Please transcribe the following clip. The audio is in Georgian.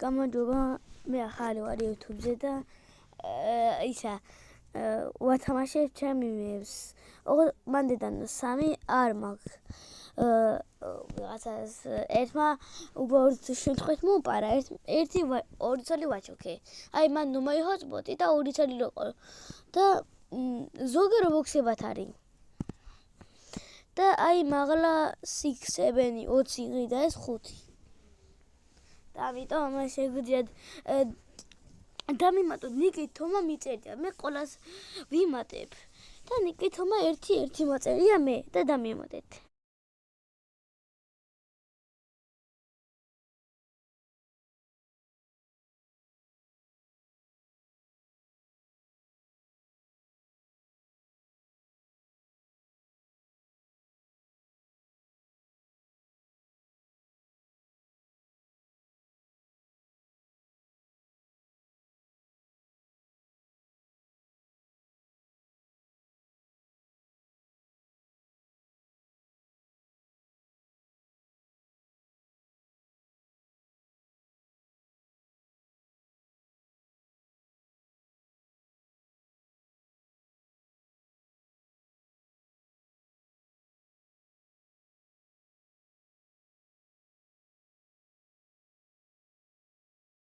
გამარჯობა, მე ახალი ვარ YouTube-ზე და ისა ვათამაშებ ჩემი მევს. მანდიდან 3 არ მაქვს. ვიღაცას ერთმა უბრალოდ შემთხვევით მოუპარა, ერთი 2 წელი ვაჩოქე. აი მან ნუ მოიხოცბოდი და 2 წელი როყო. და ზოგი რობოქსებად არის. და აი მაღლა 6, 7, 20 და ეს 5. და ამიტომ შეგვიძლიათ დამიმატოთ ნიკი თომა მიწერია. მე ყოველას ვიმატებ. და ნიკი თომა 1 მოწერია მე და დამიმატეთ.